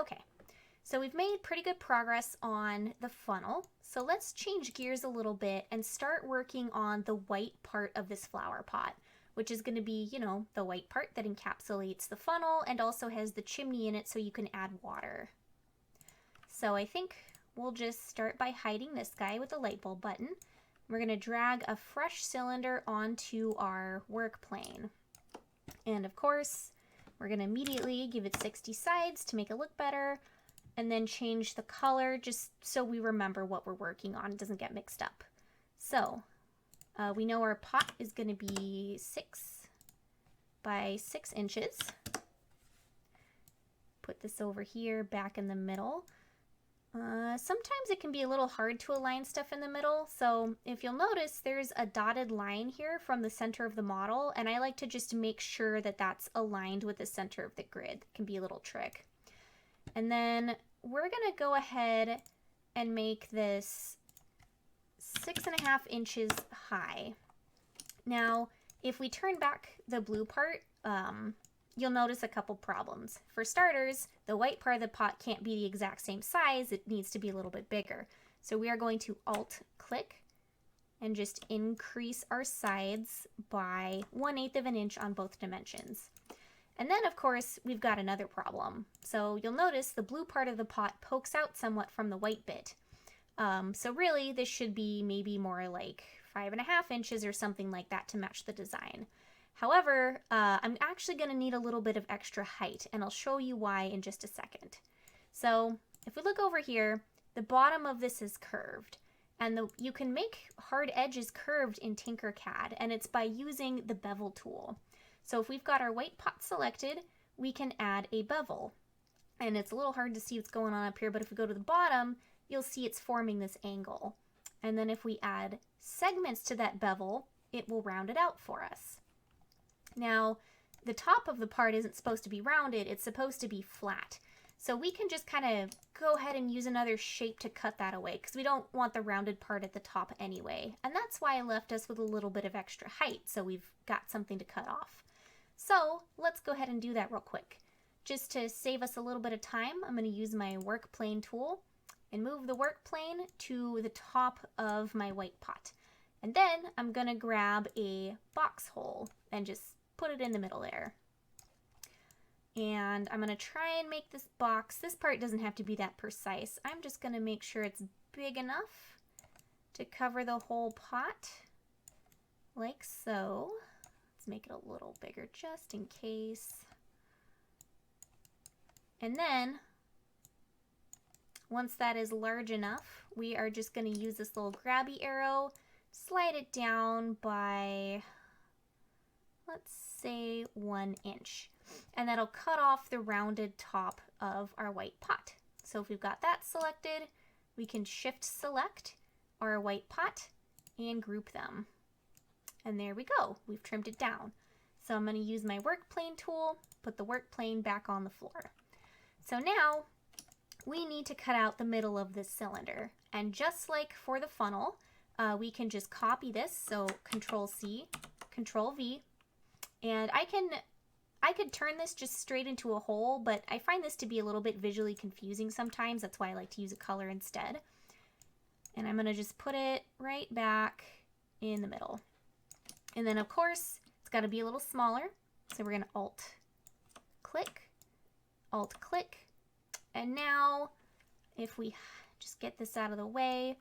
Okay, so we've made pretty good progress on the funnel. So let's change gears a little bit and start working on the white part of this flower pot, which is going to be, you know, the white part that encapsulates the funnel and also has the chimney in it so you can add water. So I think we'll just start by hiding this guy with the light bulb button. We're going to drag a fresh cylinder onto our work plane. And of course, we're going to immediately give it 60 sides to make it look better, and then change the color just so we remember what we're working on. It doesn't get mixed up. So we know our pot is going to be 6 by 6 inches. Put this over here back in the middle. Sometimes it can be a little hard to align stuff in the middle, so if you'll notice there's a dotted line here from the center of the model, and I like to just make sure that that's aligned with the center of the grid. It can be a little trick. And then we're going to go ahead and make this 6.5 inches high. Now, if we turn back the blue part, you'll notice a couple problems. For starters, the white part of the pot can't be the exact same size. It needs to be a little bit bigger. So we are going to Alt-click and just increase our sides by 1/8 of an inch on both dimensions. And then, of course, we've got another problem. So you'll notice the blue part of the pot pokes out somewhat from the white bit. So really, this should be maybe more like 5.5 inches or something like that to match the design. However, I'm actually going to need a little bit of extra height, and I'll show you why in just a second. So if we look over here, the bottom of this is curved, and you can make hard edges curved in TinkerCAD, and it's by using the Bevel tool. So if we've got our white pot selected, we can add a bevel. And it's a little hard to see what's going on up here, but if we go to the bottom, you'll see it's forming this angle. And then if we add segments to that bevel, it will round it out for us. Now, the top of the part isn't supposed to be rounded, it's supposed to be flat. So we can just kind of go ahead and use another shape to cut that away because we don't want the rounded part at the top anyway. And that's why I left us with a little bit of extra height, so we've got something to cut off. So let's go ahead and do that real quick. Just to save us a little bit of time, I'm going to use my work plane tool and move the work plane to the top of my white pot. And then I'm going to grab a box hole and just put it in the middle there. And I'm going to try and make this box, this part doesn't have to be that precise. I'm just going to make sure it's big enough to cover the whole pot, like so. Let's make it a little bigger just in case. And then, once that is large enough, we are just going to use this little grabby arrow, slide it down by, let's say 1 inch. And that'll cut off the rounded top of our white pot. So if we've got that selected, we can shift select our white pot and group them. And there we go, we've trimmed it down. So I'm going to use my work plane tool, put the work plane back on the floor. So now we need to cut out the middle of this cylinder. And just like for the funnel, we can just copy this. So Control-C, Control-V, and I could turn this just straight into a hole, but I find this to be a little bit visually confusing sometimes. That's why I like to use a color instead. And I'm going to just put it right back in the middle. And then, of course, it's got to be a little smaller. So we're going to Alt-click, Alt-click. And now, if we just get this out of the way,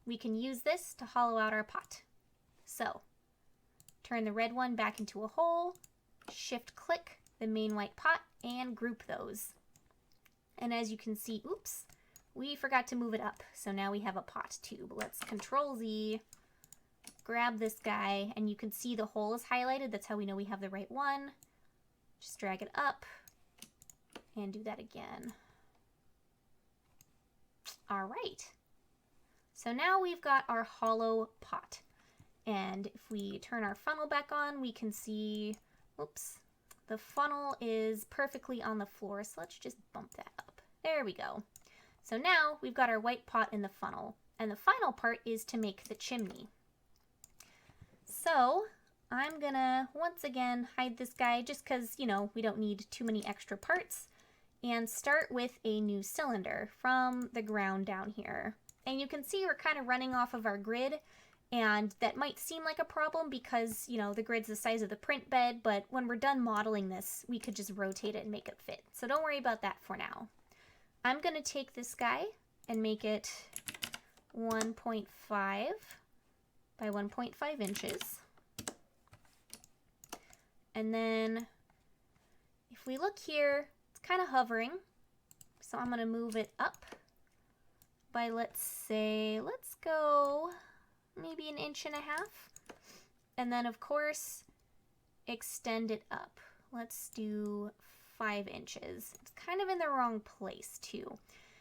we can use this to hollow out our pot. So, turn the red one back into a hole, Shift-click the main white pot, and group those. And as you can see, oops, we forgot to move it up. So now we have a pot tube. Let's Control-Z, grab this guy, and you can see the hole is highlighted. That's how we know we have the right one. Just drag it up and do that again. All right. So now we've got our hollow pot. And if we turn our funnel back on, we can see, oops, the funnel is perfectly on the floor. So let's just bump that up. There we go. So now we've got our white pot in the funnel. And the final part is to make the chimney. So I'm gonna once again hide this guy just because, you know, we don't need too many extra parts. and start with a new cylinder from the ground down here. And you can see we're kind of running off of our grid, and that might seem like a problem because, you know, the grid's the size of the print bed, but when we're done modeling this, we could just rotate it and make it fit. So don't worry about that for now. I'm going to take this guy and make it 1.5 by 1.5 inches. And then if we look here, it's kind of hovering. So I'm going to move it up by, let's go maybe 1.5 inches. And then of course, extend it up. Let's do 5 inches. It's kind of in the wrong place too.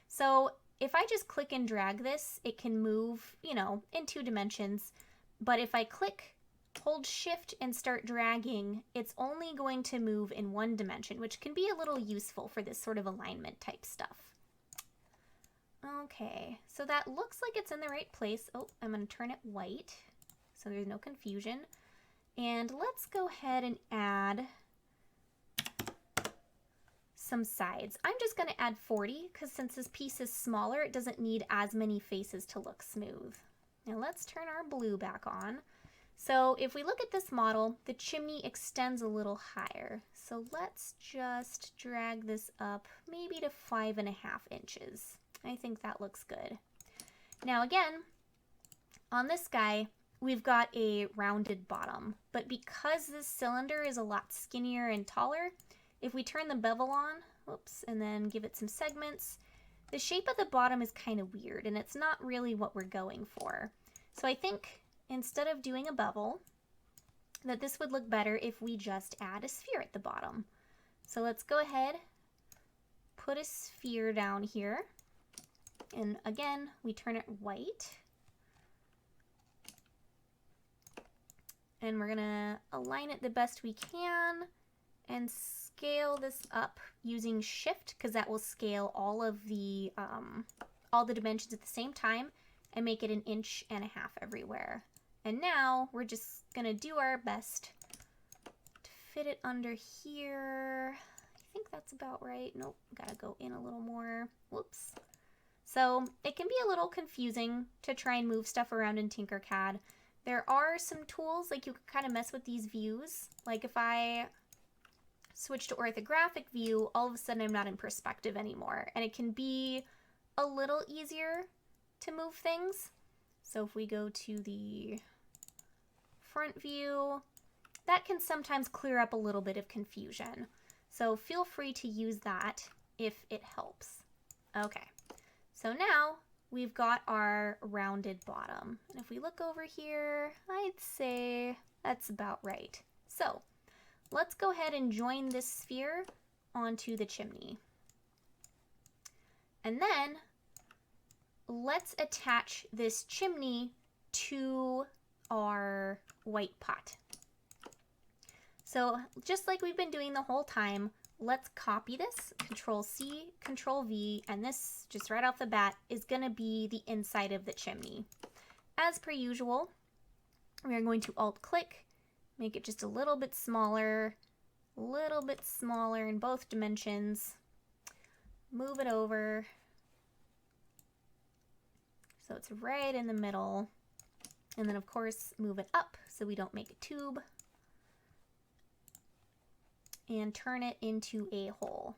So if I just click and drag this, it can move, you know, in 2 dimensions. But if I click, hold shift and start dragging, it's only going to move in 1 dimension, which can be a little useful for this sort of alignment type stuff. Okay, so that looks like it's in the right place. Oh, I'm going to turn it white so there's no confusion. And let's go ahead and add some sides. I'm just going to add 40 because since this piece is smaller, it doesn't need as many faces to look smooth. Now let's turn our blue back on. So if we look at this model, the chimney extends a little higher. So let's just drag this up maybe to 5.5 inches. I think that looks good. Now again, on this guy, we've got a rounded bottom, but because this cylinder is a lot skinnier and taller, if we turn the bevel on, whoops, and then give it some segments, the shape of the bottom is kind of weird and it's not really what we're going for. So I think instead of doing a bevel, that this would look better if we just add a sphere at the bottom. So let's go ahead, put a sphere down here. And again, we turn it white. And we're gonna align it the best we can and scale this up using shift because that will scale all the dimensions at the same time and make it 1.5 inches everywhere. And now we're just gonna do our best to fit it under here. I think that's about right. Nope, gotta go in a little more. Whoops. So it can be a little confusing to try and move stuff around in TinkerCAD. There are some tools, like you can kind of mess with these views. Like if I switch to orthographic view, all of a sudden I'm not in perspective anymore. And it can be a little easier to move things. So if we go to the front view, that can sometimes clear up a little bit of confusion. So feel free to use that if it helps. Okay. So now we've got our rounded bottom. And if we look over here, I'd say that's about right. So let's go ahead and join this sphere onto the chimney. And then let's attach this chimney to our white pot. So just like we've been doing the whole time, let's copy this, Control C, Control V, and this, just right off the bat, is going to be the inside of the chimney. As per usual, we are going to Alt-click, make it just a little bit smaller in both dimensions, move it over, so it's right in the middle, and then of course move it up so we don't make a tube, and turn it into a hole.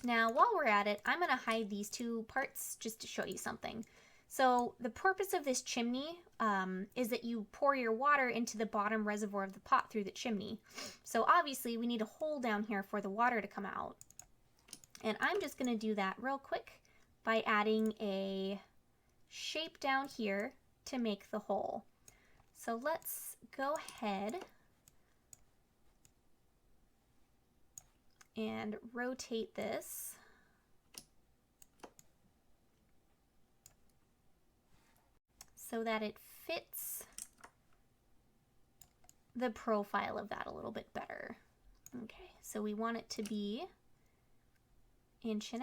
Now, while we're at it, I'm going to hide these 2 parts just to show you something. So the purpose of this chimney is that you pour your water into the bottom reservoir of the pot through the chimney. So obviously we need a hole down here for the water to come out. And I'm just going to do that real quick by adding a shape down here to make the hole. So let's go ahead and rotate this so that it fits the profile of that a little bit better. Okay, so we want it to be 1.5 inches.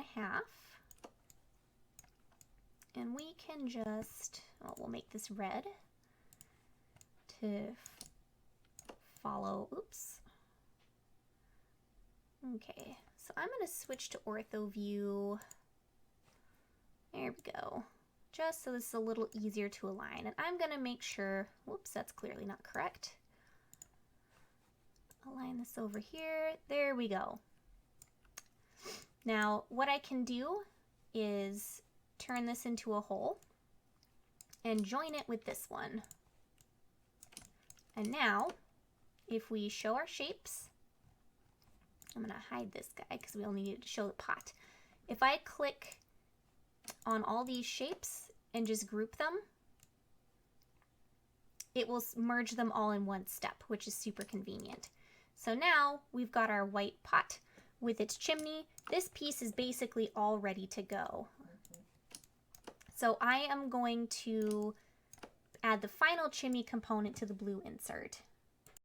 And we can just, oh, we'll make this red to follow, oops. Okay, So I'm going to switch to ortho view. There we go. Just so this is a little easier to align. And I'm going to make sure, whoops, that's clearly not correct. Align this over here. There we go. Now, what I can do is turn this into a hole and join it with this one. And now, if we show our shapes, I'm going to hide this guy because we only need to show the pot. If I click on all these shapes and just group them, it will merge them all in one step, which is super convenient. So now we've got our white pot with its chimney. This piece is basically all ready to go. So I am going to add the final chimney component to the blue insert.